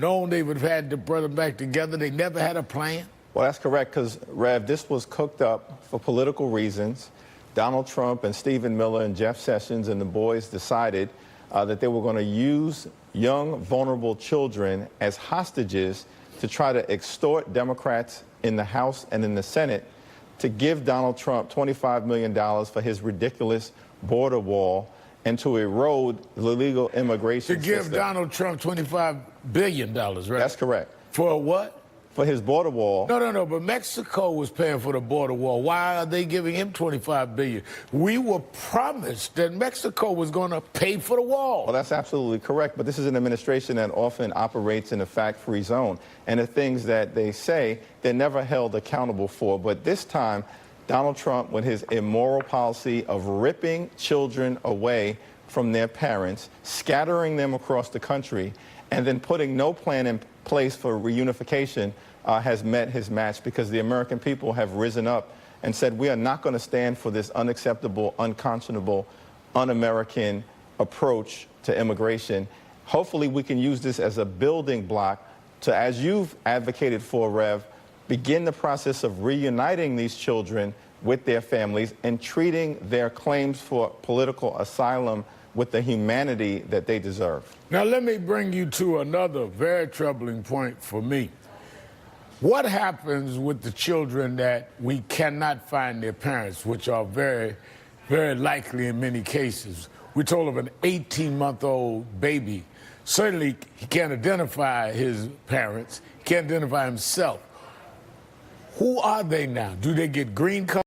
known they would have had to bring them back together. They never had a plan. Well, that's correct, because, Rev, this was cooked up for political reasons. Donald Trump and Stephen Miller and Jeff Sessions and the boys decided that they were going to use young, vulnerable children as hostages to try to extort Democrats in the House and in the Senate to give Donald Trump $25 million for his ridiculous border wall and to erode the legal immigration system. To give Donald Trump $25 billion, right? That's correct. For what? For his border wall. No, but Mexico was paying for the border wall. Why are they giving him $25 billion? We were promised that Mexico was going to pay for the wall. Well, that's absolutely correct, but this is an administration that often operates in a fact-free zone, and the things that they say, they're never held accountable for. But this time, Donald Trump, with his immoral policy of ripping children away from their parents, scattering them across the country, and then putting no plan in place for reunification, has met his match, because the American people have risen up and said, we are not going to stand for this unacceptable, unconscionable, un-American approach to immigration. Hopefully we can use this as a building block to, as you've advocated for, Rev, begin the process of reuniting these children with their families and treating their claims for political asylum with the humanity that they deserve. Now, let me bring you to another very troubling point for me. What happens with the children that we cannot find their parents, which are very, very likely in many cases? We're told of an 18-month-old baby. Certainly, he can't identify his parents. He can't identify himself. Who are they now? Do they get green cards?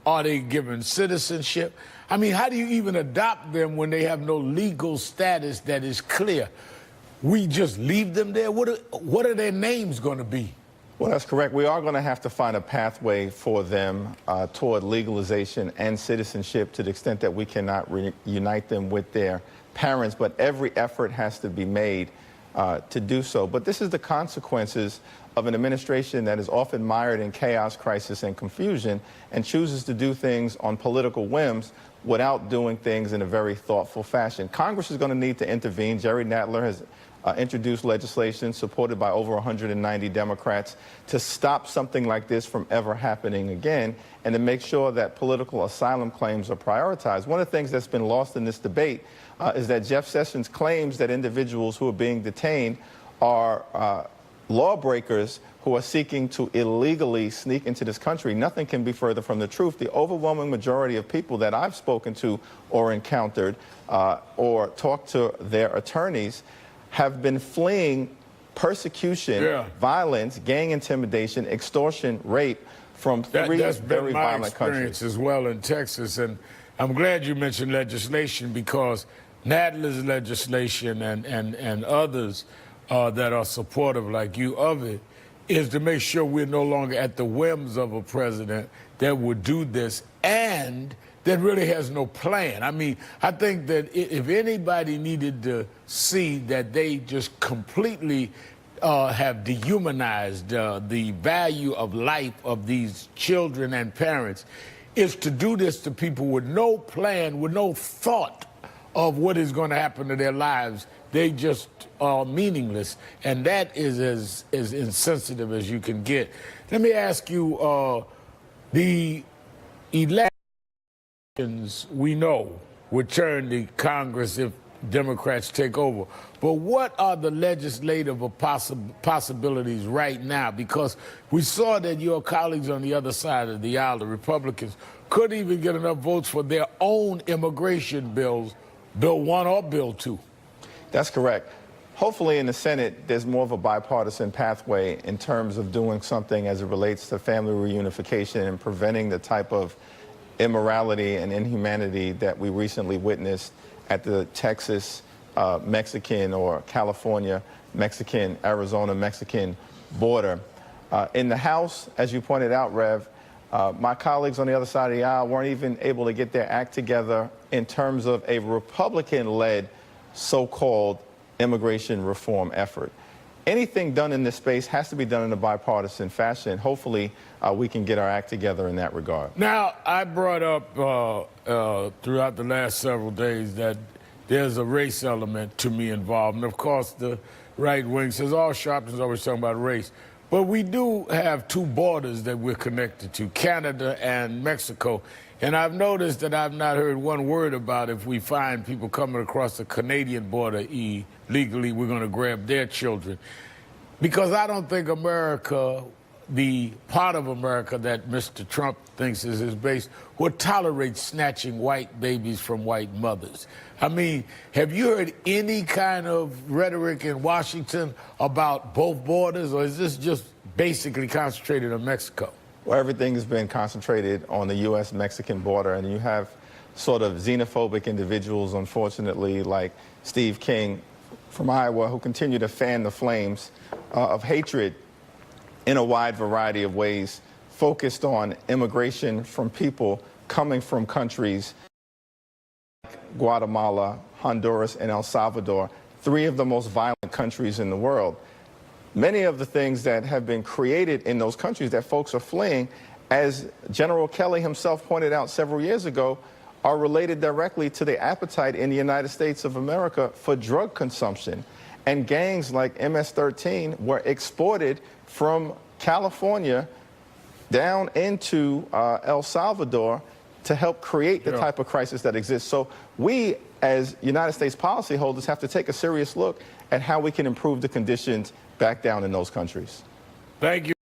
Are they given citizenship? I mean, how do you even adopt them when they have no legal status that is clear? We just leave them there? What are their names going to be? Well, that's correct. We are going to have to find a pathway for them toward legalization and citizenship to the extent that we cannot reunite them with their parents. But every effort has to be made to do so. But this is the consequences of an administration that is often mired in chaos, crisis, and confusion, and chooses to do things on political whims without doing things in a very thoughtful fashion. Congress is going to need to intervene. Jerry Nadler has introduced legislation supported by over 190 Democrats to stop something like this from ever happening again and to make sure that political asylum claims are prioritized. One of the things that's been lost in this debate is that Jeff Sessions claims that individuals who are being detained are lawbreakers who are seeking to illegally sneak into this country. Nothing can be further from the truth. The overwhelming majority of people that I've spoken to or encountered or talked to their attorneys have been fleeing persecution, violence, gang intimidation, extortion, rape from three very violent countries. That's been my experience as well in Texas, and I'm glad you mentioned legislation, because Nadler's legislation and others that are supportive like you of it is to make sure we're no longer at the whims of a president that would do this and that really has no plan. I mean, I think that if anybody needed to see that they just completely have dehumanized the value of life of these children and parents, is to do this to people with no plan, with no thought of what is going to happen to their lives. They just are meaningless, and that is as insensitive as you can get. Let me ask you, the elections we know would turn the Congress if Democrats take over. But what are the legislative possibilities right now? Because we saw that your colleagues on the other side of the aisle, the Republicans, couldn't even get enough votes for their own immigration bills, Bill 1 or Bill 2. That's correct. Hopefully in the Senate, there's more of a bipartisan pathway in terms of doing something as it relates to family reunification and preventing the type of immorality and inhumanity that we recently witnessed at the Texas, Mexican or California, Mexican, Arizona, Mexican border. In the House, as you pointed out, Rev, my colleagues on the other side of the aisle weren't even able to get their act together in terms of a Republican-led so-called immigration reform effort. Anything done in this space has to be done in a bipartisan fashion. Hopefully, we can get our act together in that regard. Now, I brought up throughout the last several days that there's a race element to me involved. And, of course, the right wing says all sharpness always talking about race. But we do have two borders that we're connected to, Canada and Mexico. And I've noticed that I've not heard one word about if we find people coming across the Canadian border illegally, we're going to grab their children. Because I don't think America, the part of America that Mr. Trump thinks is his base, would tolerate snatching white babies from white mothers. I mean, have you heard any kind of rhetoric in Washington about both borders, or is this just basically concentrated on Mexico? Well, everything has been concentrated on the U.S.-Mexican border, and you have sort of xenophobic individuals, unfortunately, like Steve King from Iowa, who continue to fan the flames of hatred in a wide variety of ways, focused on immigration from people coming from countries like Guatemala, Honduras, and El Salvador, three of the most violent countries in the world. Many of the things that have been created in those countries that folks are fleeing, as General Kelly himself pointed out several years ago, are related directly to the appetite in the United States of America for drug consumption. And gangs like MS-13 were exported from California down into El Salvador to help create the type of crisis that exists. So we, as United States policyholders, have to take a serious look at how we can improve the conditions back down in those countries. Thank you.